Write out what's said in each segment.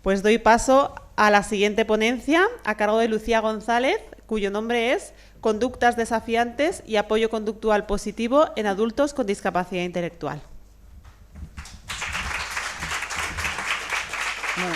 Pues doy paso a la siguiente ponencia, a cargo de Lucía González, cuyo nombre es Conductas desafiantes y apoyo conductual positivo en adultos con discapacidad intelectual. Bueno.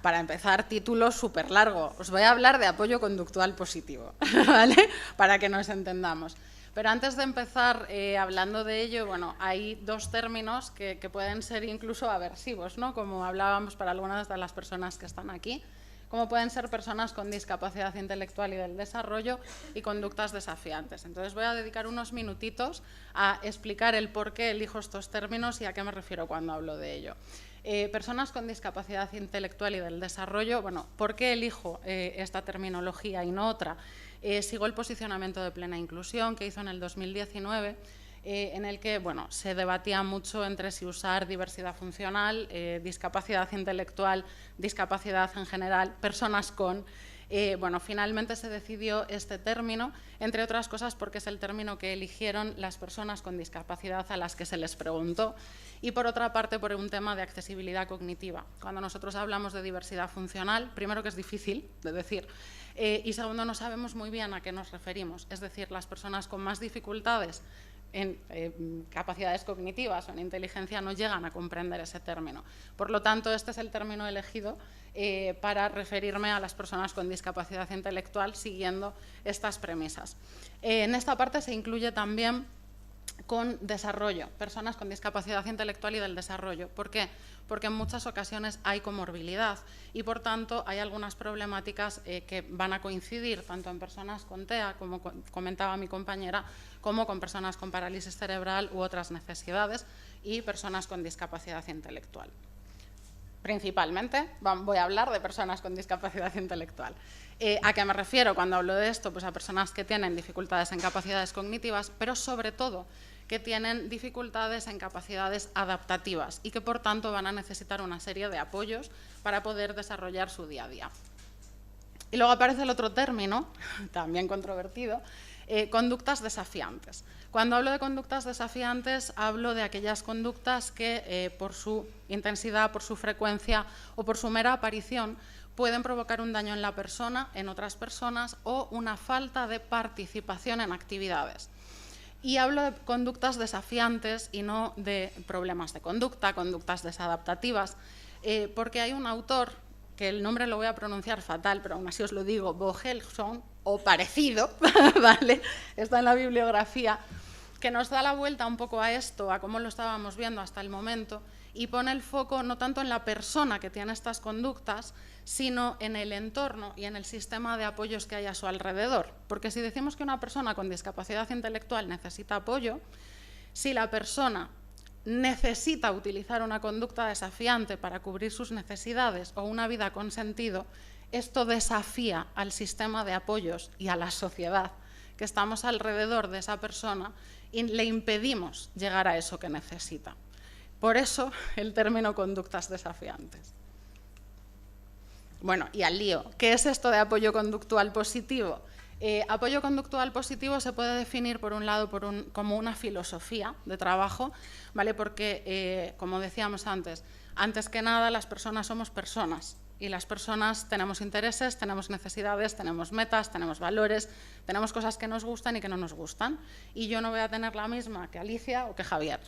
Para empezar, título súper largo. Os voy a hablar de apoyo conductual positivo, ¿vale? Para que nos entendamos. Pero antes de empezar hablando de ello, bueno, hay dos términos que pueden ser incluso aversivos, ¿no? Como hablábamos para algunas de las personas que están aquí, como pueden ser personas con discapacidad intelectual y del desarrollo y conductas desafiantes. Entonces voy a dedicar unos minutitos a explicar el por qué elijo estos términos y a qué me refiero cuando hablo de ello. Personas con discapacidad intelectual y del desarrollo, bueno, ¿por qué elijo esta terminología y no otra? Sigo el posicionamiento de plena inclusión que hizo en el 2019, en el que bueno, se debatía mucho entre si usar diversidad funcional, discapacidad intelectual, discapacidad en general, personas con... bueno, finalmente se decidió este término, entre otras cosas porque es el término que eligieron las personas con discapacidad a las que se les preguntó, y por otra parte por un tema de accesibilidad cognitiva. Cuando nosotros hablamos de diversidad funcional, primero que es difícil de decir, y segundo no sabemos muy bien a qué nos referimos, es decir, las personas con más dificultades en capacidades cognitivas o en inteligencia no llegan a comprender ese término. Por lo tanto, este es el término elegido para referirme a las personas con discapacidad intelectual siguiendo estas premisas. En esta parte se incluye también con desarrollo, personas con discapacidad intelectual y del desarrollo. ¿Por qué? Porque en muchas ocasiones hay comorbilidad y, por tanto, hay algunas problemáticas que van a coincidir tanto en personas con TEA, como comentaba mi compañera, como con personas con parálisis cerebral u otras necesidades y personas con discapacidad intelectual. Principalmente voy a hablar de personas con discapacidad intelectual. ¿A qué me refiero cuando hablo de esto? Pues a personas que tienen dificultades en capacidades cognitivas, pero sobre todo que tienen dificultades en capacidades adaptativas y que por tanto van a necesitar una serie de apoyos para poder desarrollar su día a día. Y luego aparece el otro término, también controvertido, conductas desafiantes. Cuando hablo de conductas desafiantes, hablo de aquellas conductas que por su intensidad, por su frecuencia o por su mera aparición pueden provocar un daño en la persona, en otras personas o una falta de participación en actividades. Y hablo de conductas desafiantes y no de problemas de conducta, conductas desadaptativas, porque hay un autor, que el nombre lo voy a pronunciar fatal, pero aún así os lo digo, Bo Helson, o parecido, ¿vale? Está en la bibliografía, que nos da la vuelta un poco a esto, a cómo lo estábamos viendo hasta el momento, y pone el foco no tanto en la persona que tiene estas conductas, sino en el entorno y en el sistema de apoyos que hay a su alrededor. Porque si decimos que una persona con discapacidad intelectual necesita apoyo, si la persona necesita utilizar una conducta desafiante para cubrir sus necesidades o una vida con sentido, esto desafía al sistema de apoyos y a la sociedad que estamos alrededor de esa persona y le impedimos llegar a eso que necesita. Por eso el término conductas desafiantes. Bueno, y al lío, ¿qué es esto de apoyo conductual positivo? Apoyo conductual positivo se puede definir, por un lado, como una filosofía de trabajo, ¿vale? Porque, como decíamos antes que nada, las personas somos personas y las personas tenemos intereses, tenemos necesidades, tenemos metas, tenemos valores, tenemos cosas que nos gustan y que no nos gustan. Y yo no voy a tener la misma que Alicia o que Javier,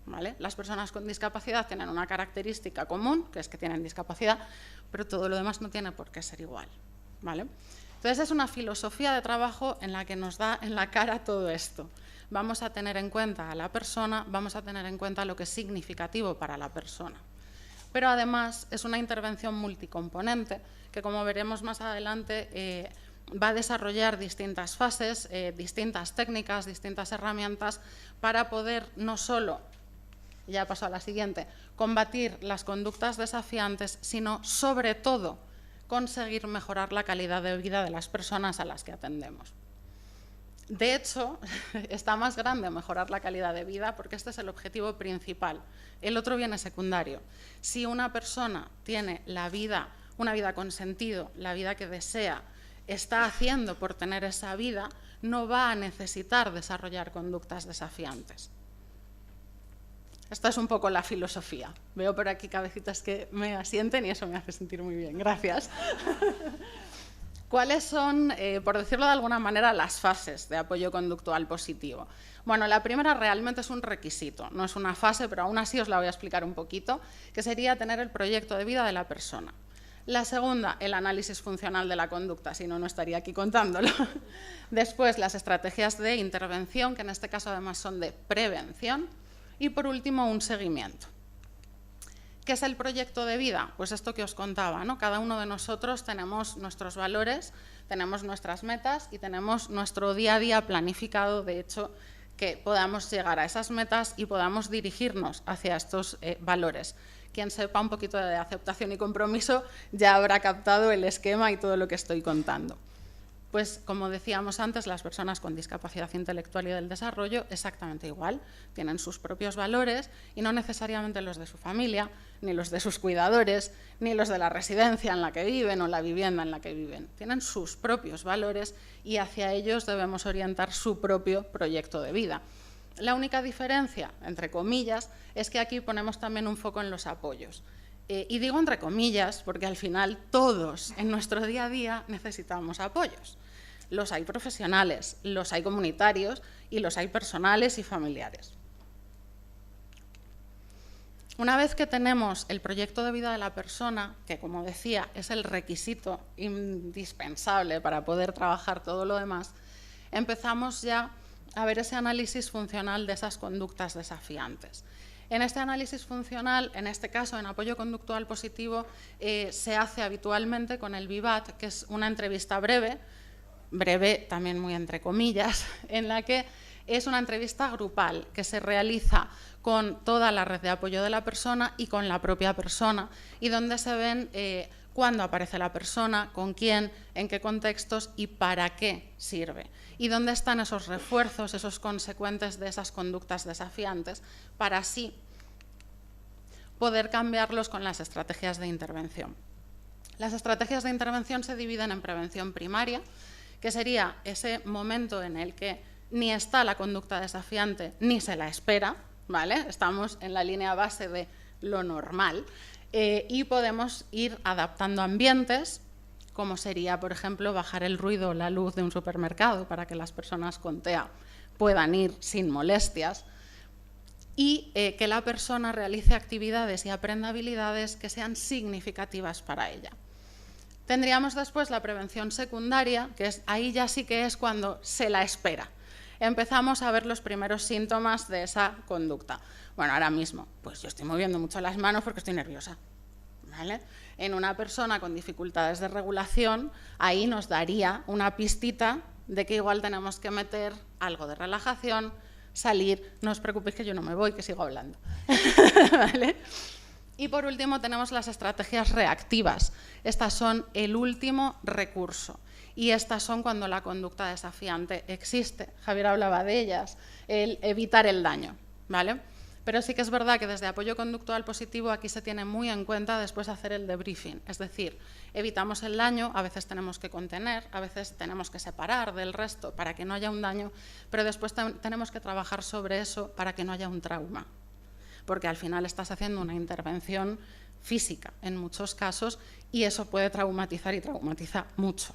¿vale? Las personas con discapacidad tienen una característica común, que es que tienen discapacidad, pero todo lo demás no tiene por qué ser igual, ¿vale? Entonces es una filosofía de trabajo en la que nos da en la cara todo esto. Vamos a tener en cuenta a la persona, vamos a tener en cuenta lo que es significativo para la persona. Pero además es una intervención multicomponente que, como veremos más adelante, va a desarrollar distintas fases, distintas técnicas, distintas herramientas para poder no solo, ya paso a la siguiente, combatir las conductas desafiantes, sino sobre todo conseguir mejorar la calidad de vida de las personas a las que atendemos. De hecho, está más grande mejorar la calidad de vida porque este es el objetivo principal. El otro viene secundario. Si una persona tiene una vida con sentido, la vida que desea, está haciendo por tener esa vida, no va a necesitar desarrollar conductas desafiantes. Esta es un poco la filosofía. Veo por aquí cabecitas que me asienten y eso me hace sentir muy bien. Gracias. ¿Cuáles son, por decirlo de alguna manera, las fases de apoyo conductual positivo? Bueno, la primera realmente es un requisito, no es una fase, pero aún así os la voy a explicar un poquito, que sería tener el proyecto de vida de la persona. La segunda, el análisis funcional de la conducta, si no, no estaría aquí contándolo. Después, las estrategias de intervención, que en este caso además son de prevención. Y por último, un seguimiento. ¿Qué es el proyecto de vida? Pues esto que os contaba, ¿no? Cada uno de nosotros tenemos nuestros valores, tenemos nuestras metas y tenemos nuestro día a día planificado, de hecho, que podamos llegar a esas metas y podamos dirigirnos hacia estos valores. Quien sepa un poquito de aceptación y compromiso ya habrá captado el esquema y todo lo que estoy contando. Pues, como decíamos antes, las personas con discapacidad intelectual y del desarrollo exactamente igual. Tienen sus propios valores y no necesariamente los de su familia, ni los de sus cuidadores, ni los de la residencia en la que viven o la vivienda en la que viven. Tienen sus propios valores y hacia ellos debemos orientar su propio proyecto de vida. La única diferencia, entre comillas, es que aquí ponemos también un foco en los apoyos. Y digo entre comillas porque al final todos en nuestro día a día necesitamos apoyos. Los hay profesionales, los hay comunitarios y los hay personales y familiares. Una vez que tenemos el proyecto de vida de la persona, que como decía es el requisito indispensable para poder trabajar todo lo demás, empezamos ya a ver ese análisis funcional de esas conductas desafiantes. En este análisis funcional, en este caso en apoyo conductual positivo, se hace habitualmente con el VIVAT, que es una entrevista breve también muy entre comillas, en la que es una entrevista grupal que se realiza con toda la red de apoyo de la persona y con la propia persona, y donde se ven cuándo aparece la persona, con quién, en qué contextos y para qué sirve. Y dónde están esos refuerzos, esos consecuentes de esas conductas desafiantes, para así poder cambiarlos con las estrategias de intervención. Las estrategias de intervención se dividen en prevención primaria, que sería ese momento en el que ni está la conducta desafiante ni se la espera, ¿vale? Estamos en la línea base de lo normal y podemos ir adaptando ambientes, como sería, por ejemplo, bajar el ruido o la luz de un supermercado para que las personas con TEA puedan ir sin molestias, y que la persona realice actividades y aprenda habilidades que sean significativas para ella. Tendríamos después la prevención secundaria, que ahí ya sí que es cuando se la espera. Empezamos a ver los primeros síntomas de esa conducta. Bueno, ahora mismo, pues yo estoy moviendo mucho las manos porque estoy nerviosa, ¿vale? En una persona con dificultades de regulación, ahí nos daría una pistita de que igual tenemos que meter algo de relajación, salir, no os preocupéis que yo no me voy, que sigo hablando. ¿Vale? Y por último tenemos las estrategias reactivas. Estas son el último recurso y estas son cuando la conducta desafiante existe. Javier hablaba de ellas, el evitar el daño, ¿vale? Pero sí que es verdad que desde apoyo conductual positivo aquí se tiene muy en cuenta después hacer el debriefing, es decir, evitamos el daño, a veces tenemos que contener, a veces tenemos que separar del resto para que no haya un daño, pero después tenemos que trabajar sobre eso para que no haya un trauma, porque al final estás haciendo una intervención física en muchos casos y eso puede traumatizar y traumatiza mucho.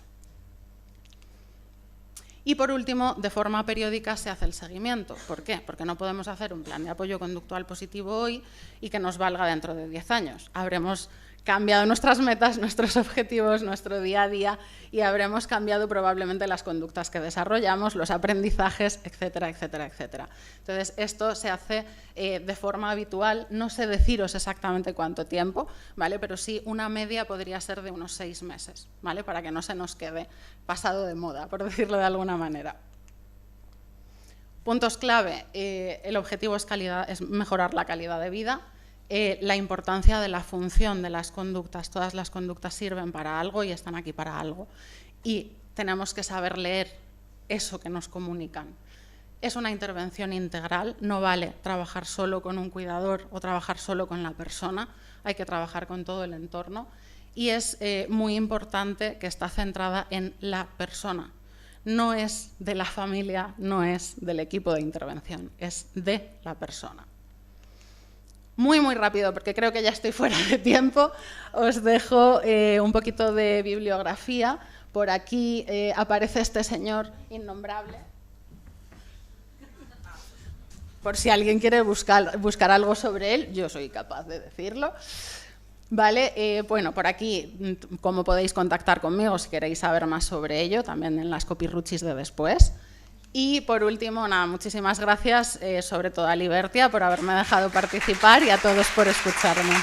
Y por último, de forma periódica se hace el seguimiento. ¿Por qué? Porque no podemos hacer un plan de apoyo conductual positivo hoy y que nos valga dentro de 10 años. Habremos cambiado nuestras metas, nuestros objetivos, nuestro día a día y habremos cambiado probablemente las conductas que desarrollamos, los aprendizajes, etcétera, etcétera, etcétera. Entonces, esto se hace de forma habitual, no sé deciros exactamente cuánto tiempo, ¿vale? Pero sí una media podría ser de unos 6 meses, ¿vale? Para que no se nos quede pasado de moda, por decirlo de alguna manera. Puntos clave, el objetivo es mejorar la calidad de vida. La importancia de la función de las conductas. Todas las conductas sirven para algo y están aquí para algo. Y tenemos que saber leer eso que nos comunican. Es una intervención integral, no vale trabajar solo con un cuidador o trabajar solo con la persona, hay que trabajar con todo el entorno. Y es muy importante que está centrada en la persona. No es de la familia, no es del equipo de intervención, es de la persona. muy, muy rápido, porque creo que ya estoy fuera de tiempo, os dejo un poquito de bibliografía. Por aquí aparece este señor innombrable. Por si alguien quiere buscar algo sobre él, yo soy capaz de decirlo. Vale, bueno, por aquí, cómo podéis contactar conmigo si queréis saber más sobre ello, también en las copyruchis de después. Y por último, nada, muchísimas gracias, sobre todo a Libertia por haberme dejado participar y a todos por escucharme.